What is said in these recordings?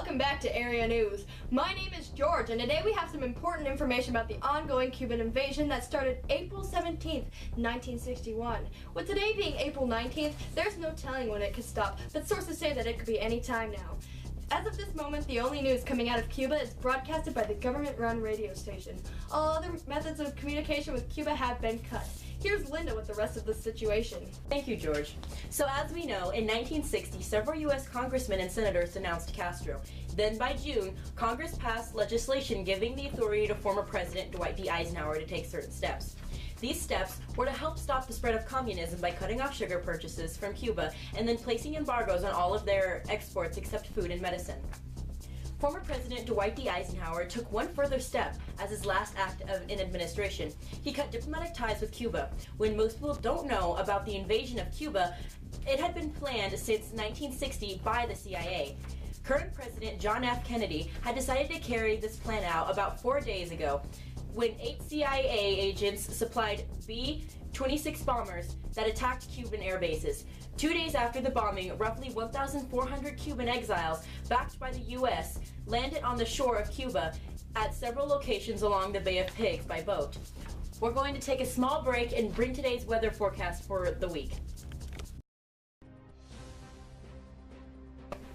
welcome back to Area News. My name is George, and today we have some important information about the ongoing Cuban invasion that started April 17th, 1961. With today being April 19th, there's no telling when it could stop, but sources say that it could be any time now. As of this moment, the only news coming out of Cuba is broadcasted by the government-run radio station. All other methods of communication with Cuba have been cut. Here's Linda with the rest of the situation. Thank you, George. So as we know, in 1960, several U.S. congressmen and senators denounced Castro. Then by June, Congress passed legislation giving the authority to former President Dwight D. Eisenhower to take certain steps. These steps were to help stop the spread of communism by cutting off sugar purchases from Cuba and then placing embargoes on all of their exports except food and medicine. Former President Dwight D. Eisenhower took one further step as his last act in administration. He cut diplomatic ties with Cuba. When most people don't know about the invasion of Cuba, it had been planned since 1960 by the CIA. Current President John F. Kennedy had decided to carry this plan out about 4 days ago when 8 CIA agents supplied B-26 bombers that attacked Cuban air bases. 2 days after the bombing, roughly 1,400 Cuban exiles, backed by the U.S., landed on the shore of Cuba at several locations along the Bay of Pigs by boat. We're going to take a small break and bring today's weather forecast for the week.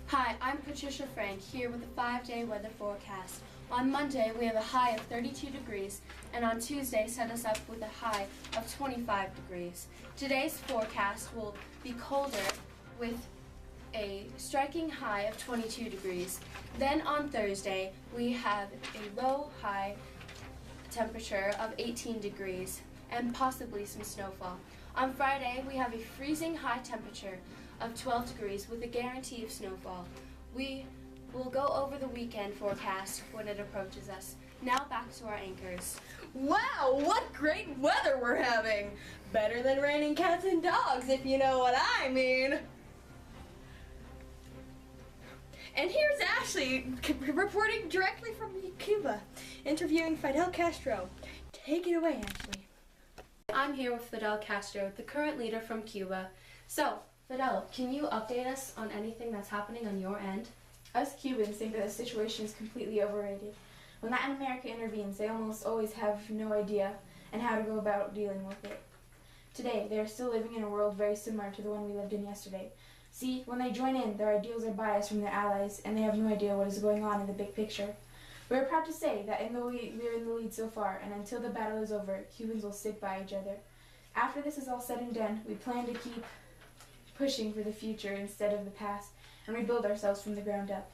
Hi, I'm Patricia Frank, here with the 5-day weather forecast. On Monday, we have a high of 32 degrees, and on Tuesday, set us up with a high of 25 degrees. Today's forecast will be colder with a striking high of 22 degrees. Then on Thursday, we have a low-high temperature of 18 degrees and possibly some snowfall. On Friday, we have a freezing high temperature of 12 degrees with a guarantee of snowfall. We will go over the weekend forecast when it approaches us. Now back to our anchors. Wow, what great weather we're having! Better than raining cats and dogs, if you know what I mean. And here's Ashley reporting directly from Cuba, interviewing Fidel Castro. Take it away, Ashley. I'm here with Fidel Castro, the current leader from Cuba. So, Fidel, can you update us on anything that's happening on your end? Us Cubans think that the situation is completely overrated. When Latin America intervenes, they almost always have no idea and how to go about dealing with it. Today, they are still living in a world very similar to the one we lived in yesterday. See, when they join in, their ideals are biased from their allies, and they have no idea what is going on in the big picture. We are proud to say that we are in the lead so far, and until the battle is over, Cubans will stick by each other. After this is all said and done, we plan to keep pushing for the future instead of the past, and rebuild ourselves from the ground up.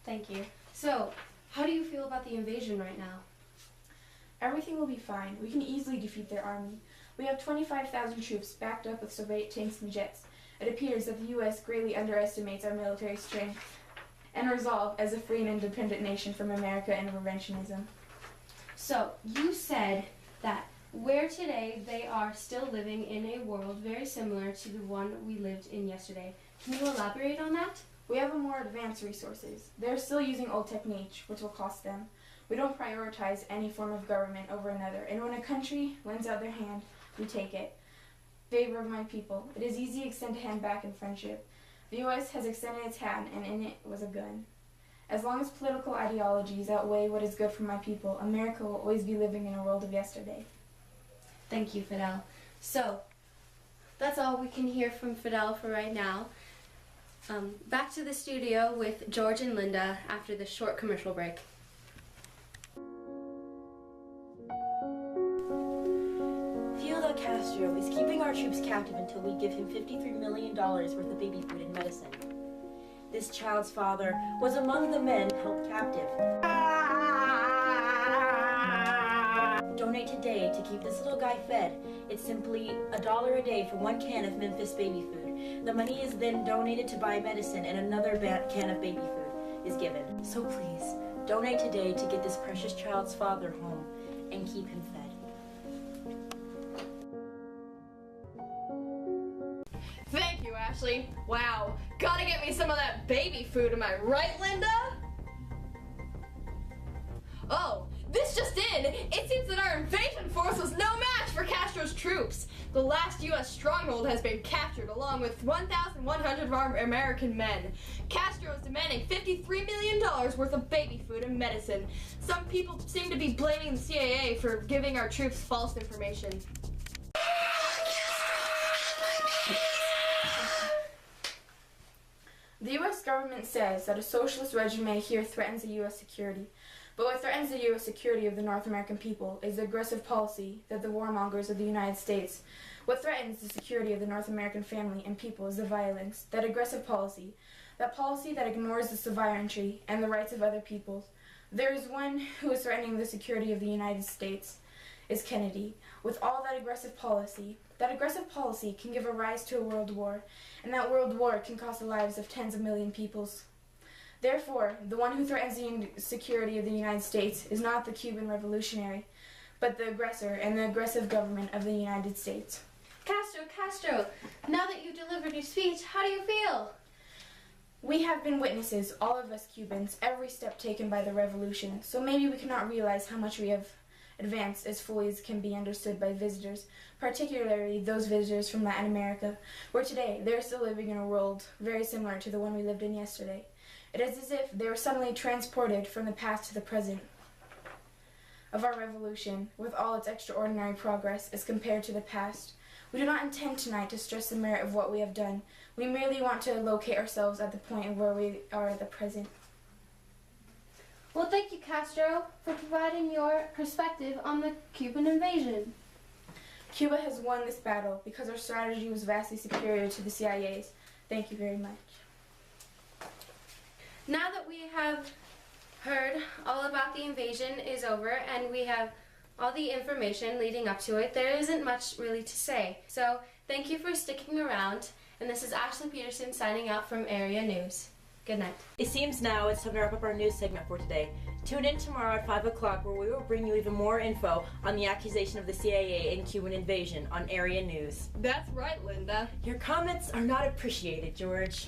Thank you. So, how do you feel about the invasion right now? Everything will be fine. We can easily defeat their army. We have 25,000 troops backed up with Soviet tanks and jets. It appears that the U.S. greatly underestimates our military strength and resolve as a free and independent nation from America and interventionism. So, you said that where today they are still living in a world very similar to the one we lived in yesterday. Can you elaborate on that? We have more advanced resources. They're still using old techniques, which will cost them. We don't prioritize any form of government over another, and when a country lends out their hand, we take it. Favor of my people. It is easy to extend a hand back in friendship. The U.S. has extended its hand, and in it was a gun. As long as political ideologies outweigh what is good for my people, America will always be living in a world of yesterday. Thank you, Fidel. So, that's all we can hear from Fidel for right now. Back to the studio with George and Linda after this short commercial break. Fidel Castro is keeping our troops captive until we give him $53 million worth of baby food and medicine. This child's father was among the men held captive. Donate today to keep this little guy fed. It's simply $1 a day for 1 can of Memphis baby food. The money is then donated to buy medicine, and another can of baby food is given. So please, donate today to get this precious child's father home and keep him fed. Thank you, Ashley. Wow, gotta get me some of that baby food, am I right, Linda? Oh, this just in! It seems that our invasion force was no match for Castro's troops. The last U.S. stronghold has been captured, along with 1,100 of our American men. Castro is demanding $53 million worth of baby food and medicine. Some people seem to be blaming the CIA for giving our troops false information. The U.S. government says that a socialist regime here threatens the U.S. security. But what threatens the U.S. security of the North American people is the aggressive policy that the warmongers of the United States. What threatens the security of the North American family and people is the violence, that aggressive policy, that policy that ignores the sovereignty and the rights of other peoples. There is one who is threatening the security of the United States, is Kennedy. With all that aggressive policy can give a rise to a world war, and that world war can cost the lives of tens of million peoples. Therefore, the one who threatens the security of the United States is not the Cuban revolutionary, but the aggressor and the aggressive government of the United States. Castro, now that you've delivered your speech, how do you feel? We have been witnesses, all of us Cubans, every step taken by the revolution, so maybe we cannot realize how much we have advanced as fully as can be understood by visitors, particularly those visitors from Latin America, where today they are still living in a world very similar to the one we lived in yesterday. It is as if they were suddenly transported from the past to the present of our revolution, with all its extraordinary progress as compared to the past. We do not intend tonight to stress the merit of what we have done. We merely want to locate ourselves at the point of where we are at the present. Well, thank you, Castro, for providing your perspective on the Cuban invasion. Cuba has won this battle because our strategy was vastly superior to the CIA's. Thank you very much. Now that we have heard all about the invasion is over and we have all the information leading up to it, there isn't much really to say. So thank you for sticking around, and this is Ashley Peterson signing out from Area News. Good night. It seems now it's time to wrap up our news segment for today. Tune in tomorrow at 5 o'clock where we will bring you even more info on the accusation of the CIA and Cuban invasion on Area News. That's right, Linda. Your comments are not appreciated, George.